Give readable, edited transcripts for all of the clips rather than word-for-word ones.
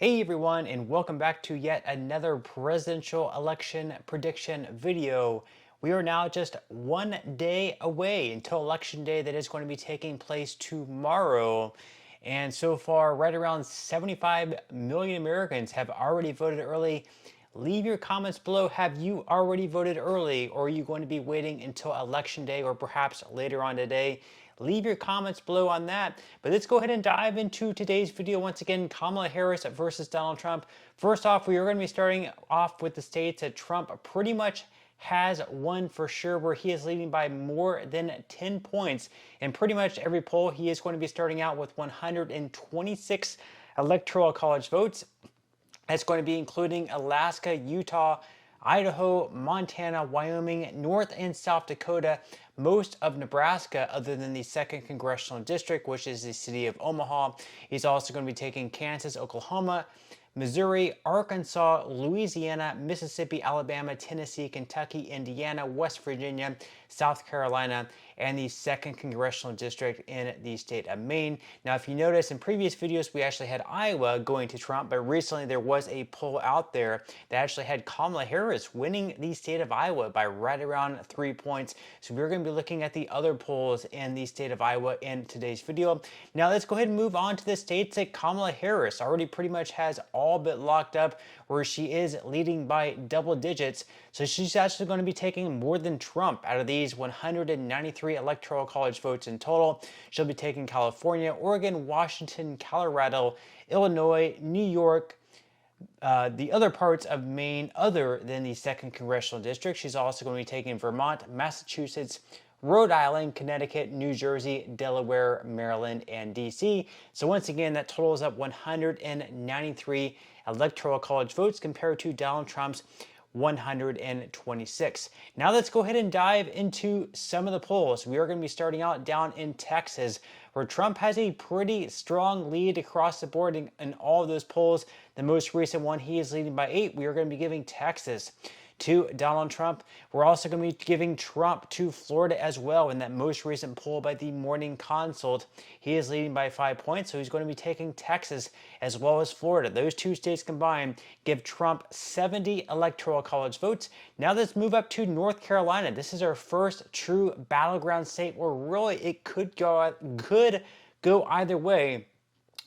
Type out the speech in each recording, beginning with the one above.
Hey everyone, and welcome back to yet another presidential election prediction video. We are now just one day away until election day that is going to be taking place tomorrow. And so far, right around 75 million Americans have already voted early. Leave your comments below. Have you already voted early, or are you going to be waiting until election day or perhaps later on today? Leave your comments below on that. But let's go ahead and dive into today's video. Once again, Kamala Harris versus Donald Trump. First off, we are going to be starting off with the states that Trump pretty much has won for sure, where he is leading by more than 10 points. In pretty much every poll, he is going to be starting out with 126 electoral college votes. That's going to be including Alaska, Utah, Idaho, Montana, Wyoming, North and South Dakota, most of Nebraska, other than the 2nd Congressional District, which is the city of Omaha. He's also going to be taking Kansas, Oklahoma, Missouri, Arkansas, Louisiana, Mississippi, Alabama, Tennessee, Kentucky, Indiana, West Virginia, South Carolina, and the 2nd Congressional District in the state of Maine. Now, if you notice, in previous videos, we actually had Iowa going to Trump, but recently there was a poll out there that actually had Kamala Harris winning the state of Iowa by right around 3 points. So we're going to be looking at the other polls in the state of Iowa in today's video. Now, let's go ahead and move on to the states that Kamala Harris already pretty much has all but locked up, where she is leading by double digits. So she's actually going to be taking more than Trump out of these 193 electoral college votes in total. She'll be taking California, Oregon, Washington, Colorado, Illinois, New York, the other parts of Maine other than the 2nd Congressional District. She's also going to be taking Vermont, Massachusetts, Rhode Island, Connecticut, New Jersey, Delaware, Maryland, and DC. So once again, that totals up 193 electoral college votes compared to Donald Trump's 126. Now let's go ahead and dive into some of the polls. We are going to be starting out down in Texas, where Trump has a pretty strong lead across the board in all of those polls. The most recent one, he is leading by 8. We are going to be giving Texas to Donald Trump. We're also going to be giving Trump to Florida as well in that most recent poll by the Morning Consult. He is leading by 5 points, so he's going to be taking Texas as well as Florida. Those two states combined give Trump 70 electoral college votes. Now let's move up to North Carolina. This is our first true battleground state where really it could go either way.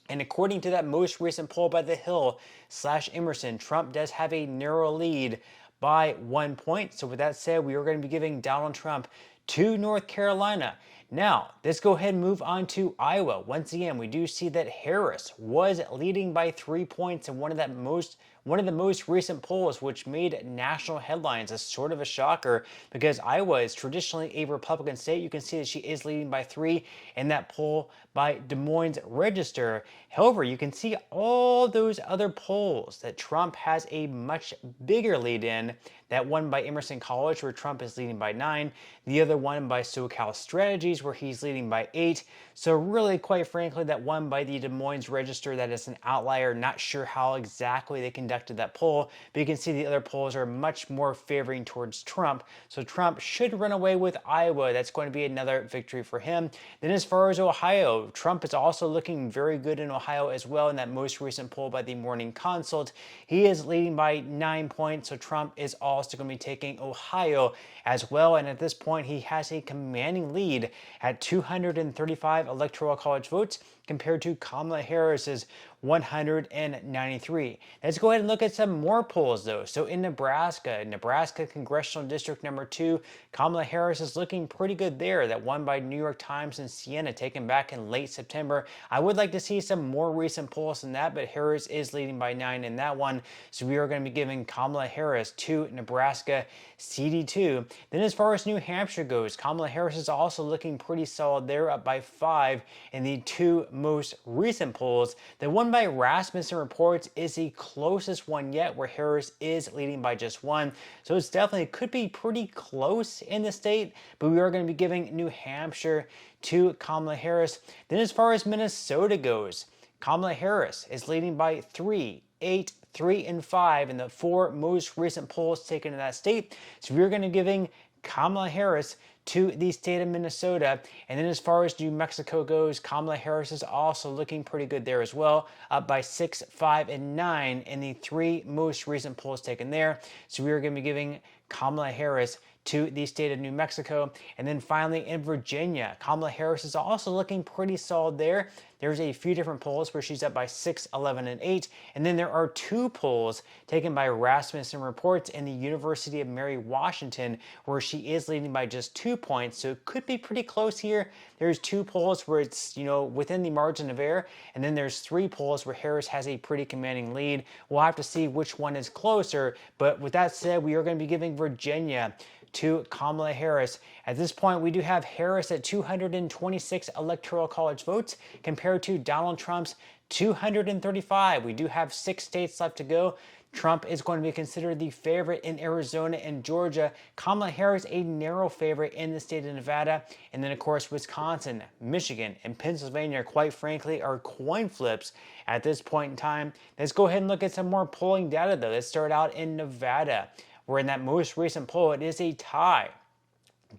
And according to that most recent poll by The Hill/Emerson, Trump does have a narrow lead by 1 point. So with that said, we are going to be giving Donald Trump to North Carolina. Now, let's go ahead and move on to Iowa. Once again, we do see that Harris was leading by 3 points in one of the most recent polls, which made national headlines. A sort of a shocker because Iowa is traditionally a Republican state. You can see that she is leading by 3 in that poll by Des Moines Register. However, you can see all those other polls that Trump has a much bigger lead in. That one by Emerson College, where Trump is leading by 9. The other one by SoCal Strategies, where he's leading by 8. So really, quite frankly, that one by the Des Moines Register, that is an outlier. Not sure how exactly they conducted that poll, but you can see the other polls are much more favoring towards Trump. So Trump should run away with Iowa. That's going to be another victory for him. Then as far as Ohio, Trump is also looking very good in Ohio as well in that most recent poll by the Morning Consult. He is leading by 9 points, so Trump is also going to be taking Ohio as well. And at this point, he has a commanding lead at 235 electoral college votes compared to Kamala Harris's 193. Let's go ahead and look at some more polls though. So in Nebraska Congressional District number 2, Kamala Harris is looking pretty good there. That one by New York Times and Siena taken back in late September. I would like to see some more recent polls than that, but Harris is leading by 9 in that one. So we are going to be giving Kamala Harris to Nebraska CD2. Then as far as New Hampshire goes, Kamala Harris is also looking pretty solid there, up by 5 in the 2 most recent polls. The one by Rasmussen Reports is the closest one yet, where Harris is leading by just 1. So it's definitely could be pretty close in the state, but we are going to be giving New Hampshire to Kamala Harris. Then as far as Minnesota goes, Kamala Harris is leading by 3, 8, 3, and 5 in the 4 most recent polls taken in that state. So we're going to be giving Kamala Harris to the state of Minnesota. And then as far as New Mexico goes, Kamala Harris is also looking pretty good there as well, up by 6, 5, and 9 in the 3 most recent polls taken there. So we are going to be giving Kamala Harris to the state of New Mexico. And then finally in Virginia, Kamala Harris is also looking pretty solid there. There's a few different polls where she's up by 6, 11, and 8. And then there are 2 polls taken by Rasmussen Reports in the University of Mary Washington, where she is leading by just 2 points. So it could be pretty close here. There's 2 polls where it's, within the margin of error. And then there's 3 polls where Harris has a pretty commanding lead. We'll have to see which one is closer. But with that said, we are going to be giving Virginia to Kamala Harris. At this point, we do have Harris at 226 electoral college votes compared to Donald Trump's 235. We do have 6 states left to go. Trump is going to be considered the favorite in Arizona and Georgia. Kamala Harris a narrow favorite in the state of Nevada. And then, of course, Wisconsin, Michigan, and Pennsylvania, quite frankly, are coin flips at this point in time. Let's go ahead and look at some more polling data, though. Let's start out in Nevada, where in that most recent poll, it is a tie.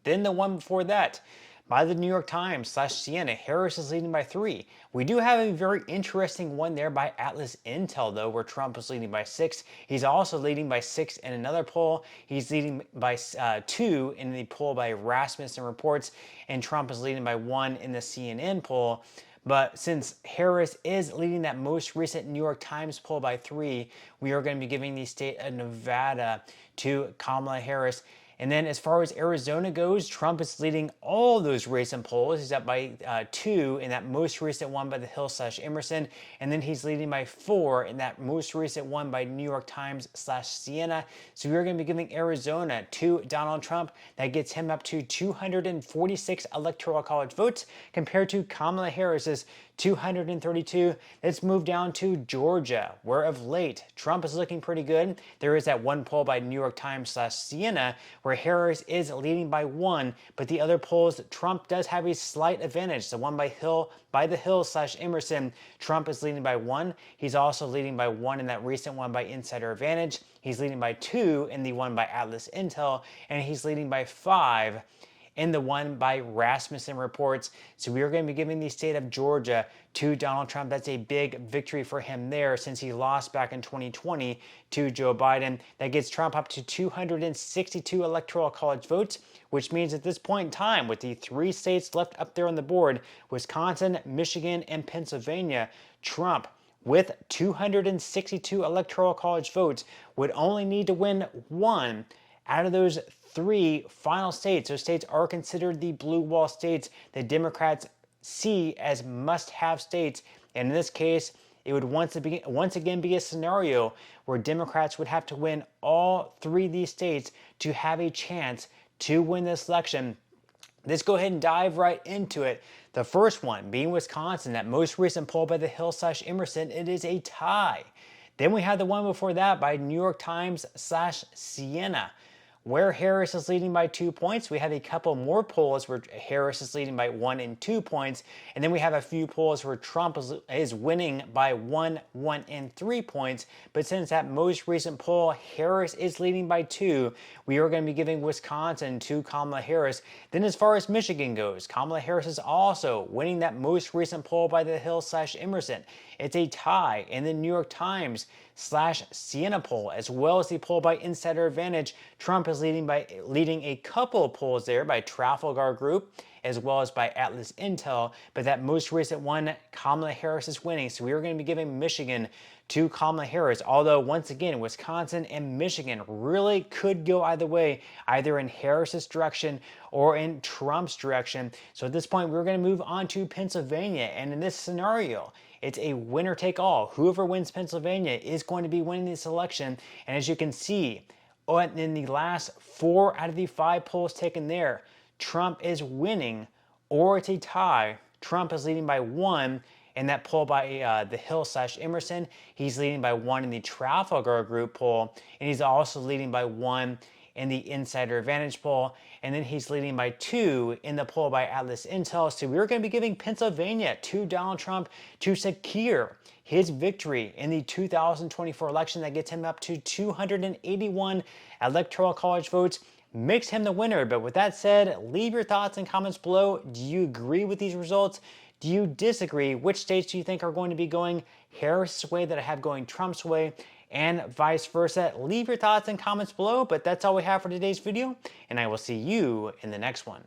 Then the one before that, by the New York Times / Siena, Harris is leading by 3. We do have a very interesting one there by Atlas Intel, though, where Trump is leading by 6. He's also leading by 6 in another poll. He's leading by 2 in the poll by Rasmussen Reports, and Trump is leading by 1 in the CNN poll. But since Harris is leading that most recent New York Times poll by 3, we are going to be giving the state of Nevada to Kamala Harris. And then as far as Arizona goes, Trump is leading all those recent polls. He's up by 2 in that most recent one by the Hill / Emerson. And then he's leading by 4 in that most recent one by New York Times / Siena. So we're going to be giving Arizona to Donald Trump. That gets him up to 246 electoral college votes compared to Kamala Harris's 232. Let's move down to Georgia, where of late Trump is looking pretty good. There is that one poll by New York Times / Siena where Harris is leading by 1, but the other polls, Trump does have a slight advantage. The one by the Hill / Emerson, Trump is leading by 1. He's also leading by 1 in that recent one by Insider Advantage. He's leading by 2 in the one by Atlas Intel, and he's leading by 5 in the one by Rasmussen Reports. So we are going to be giving the state of Georgia to Donald Trump. That's a big victory for him there since he lost back in 2020 to Joe Biden. That gets Trump up to 262 electoral college votes, which means at this point in time, with the 3 states left up there on the board, Wisconsin, Michigan, and Pennsylvania, Trump, with 262 electoral college votes, would only need to win 1 out of those 3 final states. Those states are considered the blue wall states that Democrats see as must-have states. And in this case, it would once again be a scenario where Democrats would have to win all 3 of these states to have a chance to win this election. Let's go ahead and dive right into it. The first one being Wisconsin, that most recent poll by the Hill / Emerson, it is a tie. Then we have the one before that by New York Times / Siena, where Harris is leading by 2 points. We have a couple more polls where Harris is leading by 1 and 2 points. And then we have a few polls where Trump is winning by 1, 1, and 3 points. But since that most recent poll, Harris is leading by 2, we are going to be giving Wisconsin to Kamala Harris. Then as far as Michigan goes, Kamala Harris is also winning that most recent poll by the Hill / Emerson. It's a tie in the New York Times / Siena poll, as well as the poll by Insider Advantage. Trump is leading a couple of polls there by Trafalgar Group, as well as by Atlas Intel, but that most recent one, Kamala Harris is winning. So we are going to be giving Michigan to Kamala Harris, although once again, Wisconsin and Michigan really could go either way, either in Harris's direction or in Trump's direction. So at this point, we're going to move on to Pennsylvania, and in this scenario, it's a winner-take-all. Whoever wins Pennsylvania is going to be winning this election. And as you can see, in the last 4 out of the 5 polls taken there, Trump is winning, or it's a tie. Trump is leading by 1 in that poll by the Hill / Emerson. He's leading by 1 in the Trafalgar Group poll, and he's also leading by 1 in the Insider Advantage poll, and then he's leading by 2 in the poll by Atlas Intel. So we're going to be giving Pennsylvania to Donald Trump to secure his victory in the 2024 election. That gets him up to 281 electoral college votes, makes him the winner. But with that said, leave your thoughts and comments below. Do you agree with these results? Do you disagree? Which states do you think are going to be going Harris's way that I have going Trump's way, and vice versa? Leave your thoughts and comments below. But that's all we have for today's video, and I will see you in the next one.